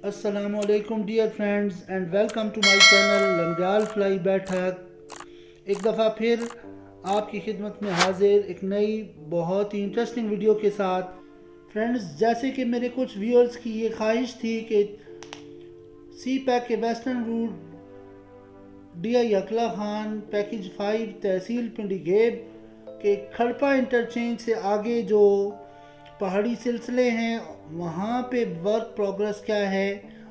अस्सलामुअलैकुम dear friends and welcome to my channel लंगड़ाल फ्लाई बैठक। एक दफ़ा फिर आपकी खिदमत में हाजिर एक नई बहुत ही इंटरेस्टिंग वीडियो के साथ। फ्रेंड्स, जैसे कि मेरे कुछ व्यूअर्स की ये ख्वाहिश थी कि सी पैक के वेस्टर्न रूट DI अकला खान पैकेज 5 तहसील पिंडी गेब के खड़पा इंटरचेंज से आगे जो पहाड़ी सिलसिले हैं वहाँ पे वर्क प्रोग्रेस क्या है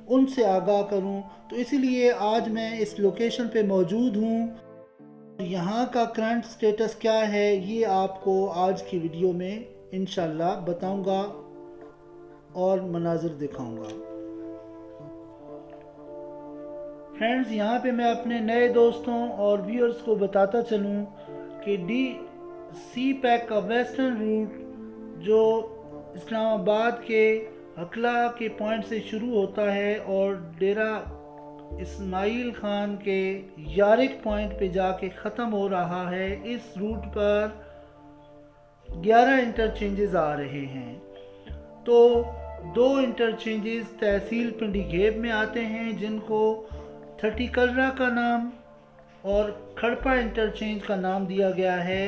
उनसे आगाह करूँ। तो इसीलिए आज मैं इस लोकेशन पे मौजूद हूँ। यहाँ का करंट स्टेटस क्या है ये आपको आज की वीडियो में इंशाल्लाह बताऊँगा और मनाजिर दिखाऊँगा। फ्रेंड्स, यहाँ पे मैं अपने नए दोस्तों और व्यूअर्स को बताता चलूँ कि सी पैक का वेस्टर्न रूट जो इस्लामाबाद के अकला के पॉइंट से शुरू होता है और डेरा इस्माइल खान के यारिक पॉइंट पे जाके ख़त्म हो रहा है। इस रूट पर 11 इंटरचेंजेस आ रहे हैं। तो 2 इंटरचेंजेस तहसील पिंडी गेब में आते हैं जिनको 30 कलरा का नाम और खड़पा इंटरचेंज का नाम दिया गया है।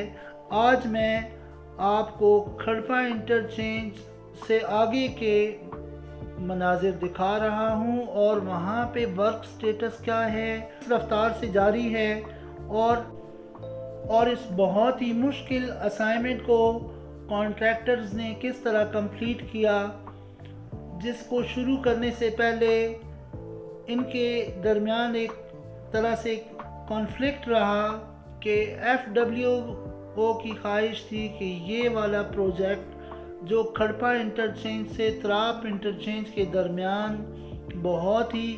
आज मैं आपको खड़पा इंटरचेंज से आगे के मनाजिर दिखा रहा हूँ और वहाँ पे वर्क स्टेटस क्या है, किस रफ्तार से जारी है और इस बहुत ही मुश्किल असाइनमेंट को कॉन्ट्रैक्टर्स ने किस तरह कंप्लीट किया, जिसको शुरू करने से पहले इनके दरमियान एक तरह से कॉन्फ्लिक्ट रहा कि FWO की ख्वाहिश थी कि ये वाला प्रोजेक्ट जो खड़पा इंटरचेंज से त्राप इंटरचेंज के दरमियान बहुत ही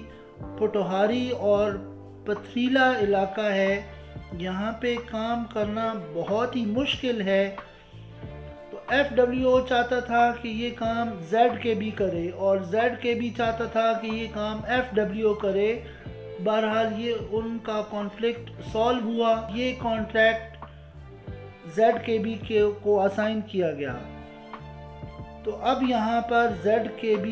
पटोहारी और पथरीला इलाका है, यहाँ पे काम करना बहुत ही मुश्किल है। तो FWO चाहता था कि ये काम ZKB करे और ZKB चाहता था कि ये काम FWO करे। बहरहाल ये उनका कॉन्फ्लिक्ट सॉल्व हुआ। ये कॉन्ट्रैक्ट ZKB को असाइन किया गया। तो अब यहाँ पर ZKB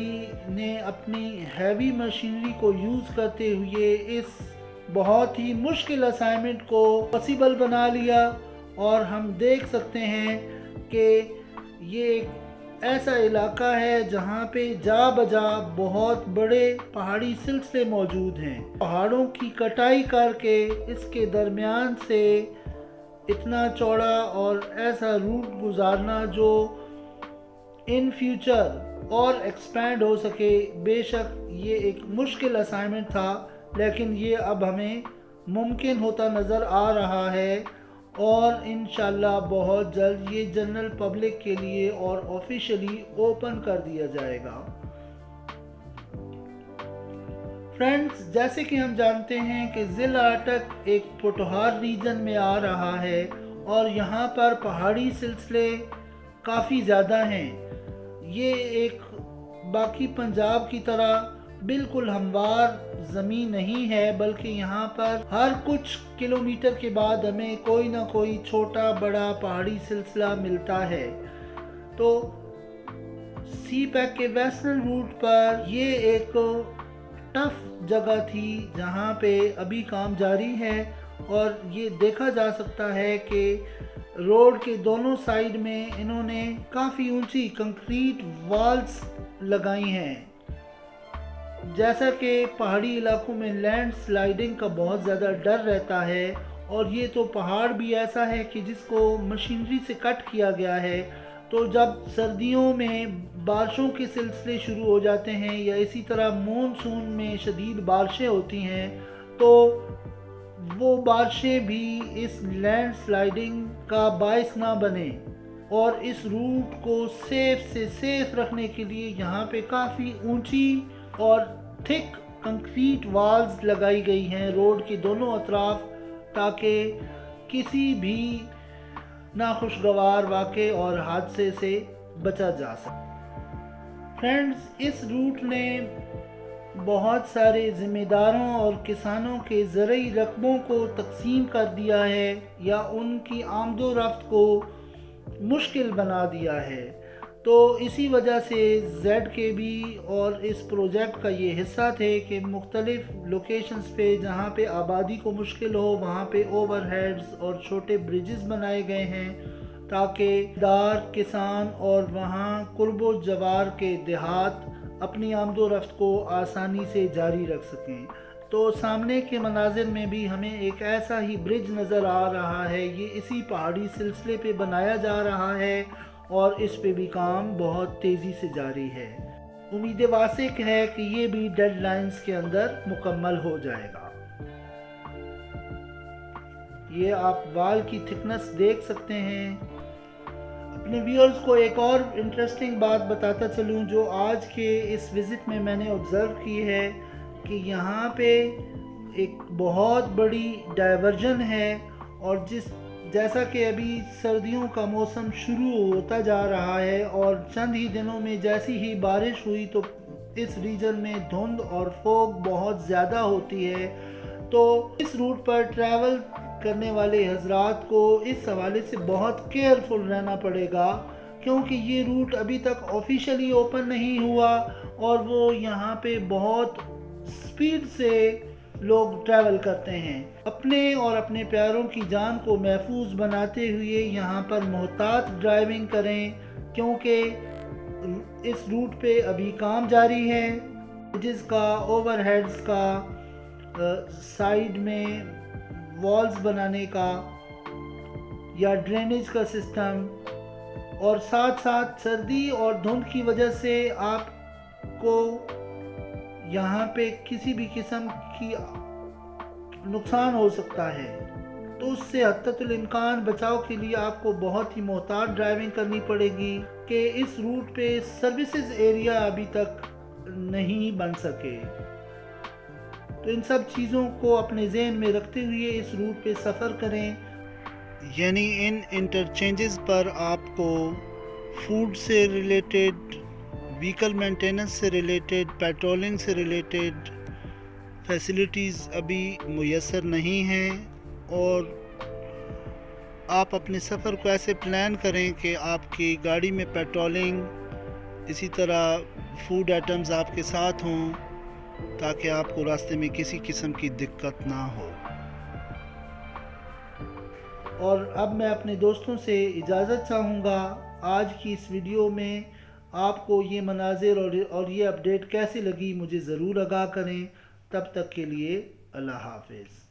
ने अपनी हैवी मशीनरी को यूज़ करते हुए इस बहुत ही मुश्किल असाइनमेंट को पॉसिबल बना लिया और हम देख सकते हैं कि ये एक ऐसा इलाका है जहाँ पे जा बजा बहुत बड़े पहाड़ी सिलसिले मौजूद हैं। पहाड़ों की कटाई करके इसके दरमियान से इतना चौड़ा और ऐसा रूट गुजारना जो इन फ्यूचर और एक्सपैंड हो सके, बेशक ये एक मुश्किल असाइनमेंट था लेकिन ये अब हमें मुमकिन होता नज़र आ रहा है और इंशाल्लाह बहुत जल्द ये जनरल पब्लिक के लिए और ऑफिशियली ओपन कर दिया जाएगा। फ्रेंड्स, जैसे कि हम जानते हैं कि ज़िला अटक एक पोटोहार रीजन में आ रहा है और यहाँ पर पहाड़ी सिलसिले काफ़ी ज़्यादा हैं। ये एक बाकी पंजाब की तरह बिल्कुल हमवार ज़मीन नहीं है, बल्कि यहाँ पर हर कुछ किलोमीटर के बाद हमें कोई ना कोई छोटा बड़ा पहाड़ी सिलसिला मिलता है। तो सी पैक के वेस्टर्न रूट पर ये एक टफ जगह थी जहाँ पे अभी काम जारी है और ये देखा जा सकता है कि रोड के दोनों साइड में इन्होंने काफ़ी ऊंची कंक्रीट वॉल्स लगाई हैं। जैसा कि पहाड़ी इलाकों में लैंड स्लाइडिंग का बहुत ज़्यादा डर रहता है और ये तो पहाड़ भी ऐसा है कि जिसको मशीनरी से कट किया गया है। तो जब सर्दियों में बारिशों के सिलसिले शुरू हो जाते हैं या इसी तरह मॉनसून में शदीद बारिशें होती हैं तो वो बारिशें भी इस लैंड स्लाइडिंग का बायस ना बने और इस रूट को सेफ से सेफ रखने के लिए यहाँ पे काफ़ी ऊंची और थिक कंक्रीट वॉल्स लगाई गई हैं रोड के दोनों अतराफ, ताकि किसी भी नाखुशगवार वाक़े और हादसे से बचा जा सके। फ्रेंड्स, इस रूट ने बहुत सारे ज़िम्मेदारों और किसानों के ज़रई रकबों को तकसीम कर दिया है या उनकी आमदो रफ्त को मुश्किल बना दिया है। تو اسی وجہ سے ZKB اور اس پروجیکٹ کا یہ حصہ تھے کہ مختلف لوکیشنز پہ جہاں پہ آبادی کو مشکل ہو وہاں پہ اوور ہیڈز اور چھوٹے بریجز بنائے گئے ہیں تاکہ دار کسان اور وہاں قرب و جوار کے دیہات اپنی آمد و رفت کو آسانی سے جاری رکھ سکیں۔ تو سامنے کے مناظر میں بھی ہمیں ایک ایسا ہی برج نظر آ رہا ہے، یہ اسی پہاڑی سلسلے پہ بنایا جا رہا ہے اور اس پہ بھی کام بہت تیزی سے جاری ہے۔ امید واسق ہے کہ یہ بھی ڈیڈ لائنز کے اندر مکمل ہو جائے گا۔ یہ آپ وال کی تھکنس دیکھ سکتے ہیں۔ اپنے ویورز کو ایک اور انٹرسٹنگ بات بتاتا چلوں جو آج کے اس وزٹ میں میں نے آبزرو کی ہے کہ یہاں پہ ایک بہت بڑی ڈائیورژن ہے، اور جیسا کہ ابھی سردیوں کا موسم شروع ہوتا جا رہا ہے اور چند ہی دنوں میں جیسی ہی بارش ہوئی تو اس ریجن میں دھند اور فوگ بہت زیادہ ہوتی ہے۔ تو اس روٹ پر ٹریول کرنے والے حضرات کو اس حوالے سے بہت کیئرفل رہنا پڑے گا، کیونکہ یہ روٹ ابھی تک آفیشلی اوپن نہیں ہوا اور وہ یہاں پہ بہت سپیڈ سے لوگ ٹریول کرتے ہیں۔ اپنے اور اپنے پیاروں کی جان کو محفوظ بناتے ہوئے یہاں پر محتاط ڈرائیونگ کریں، کیونکہ اس روٹ پہ ابھی کام جاری ہے، جس کا اوور ہیڈز کا سائیڈ میں والز بنانے کا یا ڈرینیج کا سسٹم، اور ساتھ ساتھ سردی اور دھند کی وجہ سے آپ کو یہاں پہ کسی بھی قسم کی نقصان ہو سکتا ہے، تو اس سے حتۃ الامکان بچاؤ کے لیے آپ کو بہت ہی محتاط ڈرائیونگ کرنی پڑے گی کہ اس روٹ پہ سروسز ایریا ابھی تک نہیں بن سکے۔ تو ان سب چیزوں کو اپنے ذہن میں رکھتے ہوئے اس روٹ پہ سفر کریں، یعنی ان انٹرچینجز پر آپ کو فوڈ سے ریلیٹڈ، وہیکل مینٹیننس سے ریلیٹڈ، پیٹرولنگ سے ریلیٹڈ فیسلٹیز ابھی میسر نہیں ہیں، اور آپ اپنے سفر کو ایسے پلان کریں کہ آپ کی گاڑی میں پیٹرولنگ، اسی طرح فوڈ آئٹمز آپ کے ساتھ ہوں تاکہ آپ کو راستے میں کسی قسم کی دقت نہ ہو۔ اور اب میں اپنے دوستوں سے اجازت چاہوں گا۔ آج کی اس ویڈیو میں آپ کو یہ مناظر اور یہ اپڈیٹ کیسی لگی مجھے ضرور آگاہ کریں۔ تب تک کے لیے اللہ حافظ۔